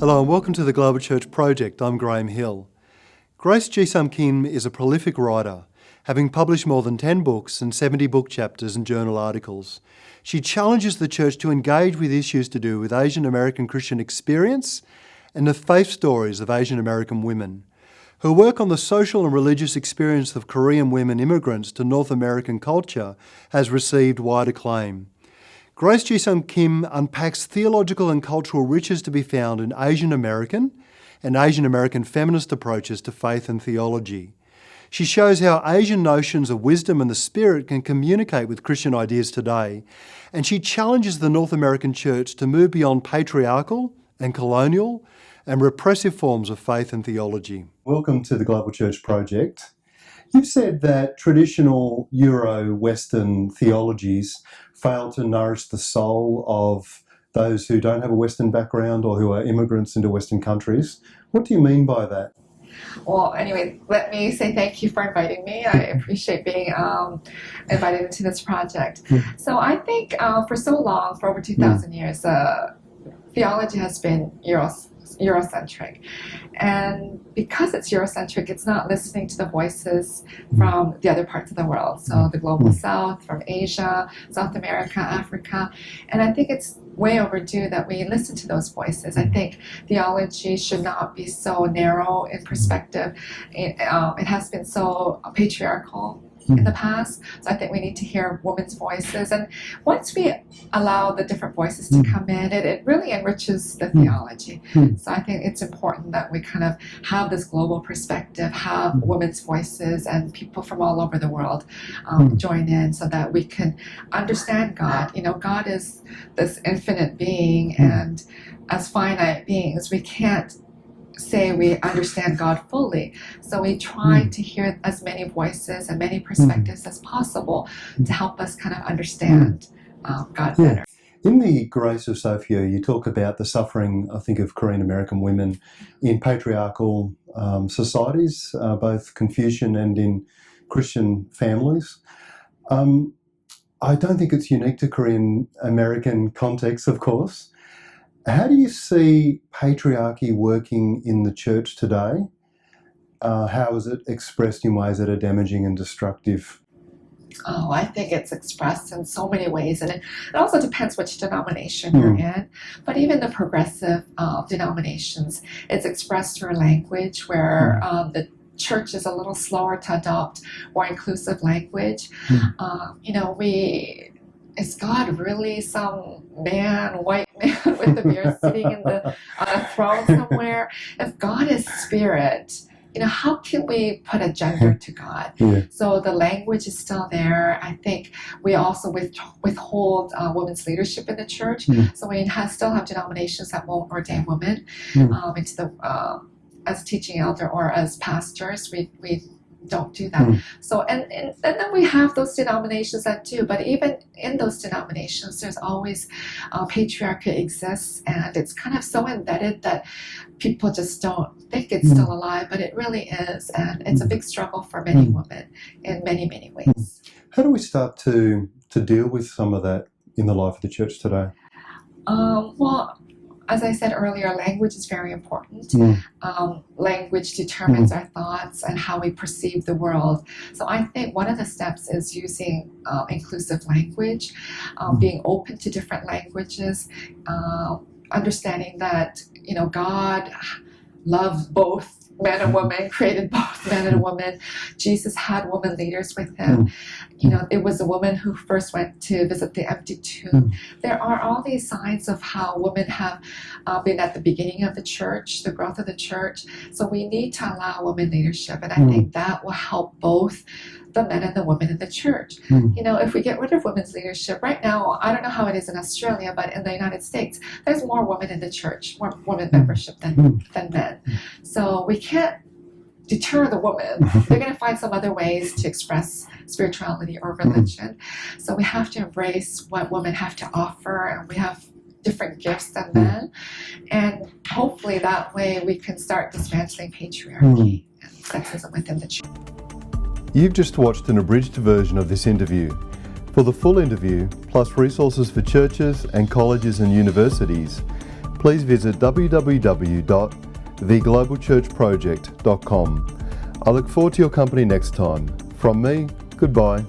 Hello and welcome to the GlobalChurch Project. I'm Graham Hill. Grace Jisam Kim is a prolific writer, having published more than 10 books and 70 book chapters and journal articles. She challenges the church to engage with issues to do with Asian American Christian experience and the faith stories of Asian American women. Her work on the social and religious experience of Korean women immigrants to North American culture has received wide acclaim. Grace Jisam Kim unpacks theological and cultural riches to be found in Asian American and Asian American feminist approaches to faith and theology. She shows how Asian notions of wisdom and the Spirit can communicate with Christian ideas today, and she challenges the North American church to move beyond patriarchal and colonial and repressive forms of faith and theology. Welcome to the Global Church Project. You've said that traditional Euro-Western theologies fail to nourish the soul of those who don't have a Western background or who are immigrants into Western countries. What do you mean by that? Well, anyway, let me say thank you for inviting me. I appreciate being invited into this project. So I think for so long, for over 2,000 years, theology has been Eurocentric. And because it's Eurocentric, it's not listening to the voices from the other parts of the world. So the global south, from Asia, South America, Africa. And I think it's way overdue that we listen to those voices. I think theology should not be so narrow in perspective. It has been so patriarchal in the past. So I think we need to hear women's voices. And once we allow the different voices to come in, it really enriches the theology. So I think it's important that we kind of have this global perspective, have women's voices and people from all over the world join in so that we can understand God. You know, God is this infinite being, and as finite beings, we can't say we understand God fully. So we try to hear as many voices and many perspectives as possible to help us kind of understand God better. In the Grace of Sophia, you talk about the suffering, I think, of Korean American women in patriarchal societies, both Confucian and in Christian families. I don't think it's unique to Korean American context, of course. How do you see patriarchy working in the church today? How is it expressed in ways that are damaging and destructive? Oh, I think it's expressed in so many ways, and it also depends which denomination you're in. But even the progressive denominations, it's expressed through language where the church is a little slower to adopt more inclusive language. Is God really some white man with a beard sitting on a throne somewhere? If God is spirit, how can we put a gender to God? So the language is still there. I think we also withhold women's leadership in the church. So we still have denominations that won't ordain women into the as teaching elder or as pastors. We don't do that. So and then we have those denominations that do, but even in those denominations there's always patriarchy exists, and it's kind of so embedded that people just don't think it's still alive, but it really is, and it's a big struggle for many women in many ways. How do we start to deal with some of that in the life of the church today? Well, as I said earlier, language is very important. Language determines our thoughts and how we perceive the world. So I think one of the steps is using inclusive language, being open to different languages, understanding that, God loves both men and women, created both men and women. Jesus had women leaders with him. It was a woman who first went to visit the empty tomb. There are all these signs of how women have been at the beginning of the church, the growth of the church. So we need to allow women leadership, and I think that will help both the men and the women in the church. If we get rid of women's leadership, right now, I don't know how it is in Australia, but in the United States, there's more women in the church, more women membership than men. So we can't deter the women. They're going to find some other ways to express spirituality or religion. So we have to embrace what women have to offer, and we have different gifts than men. And hopefully that way we can start dismantling patriarchy and sexism within the church. You've just watched an abridged version of this interview. For the full interview, plus resources for churches and colleges and universities, please visit www.theglobalchurchproject.com. I look forward to your company next time. From me, goodbye.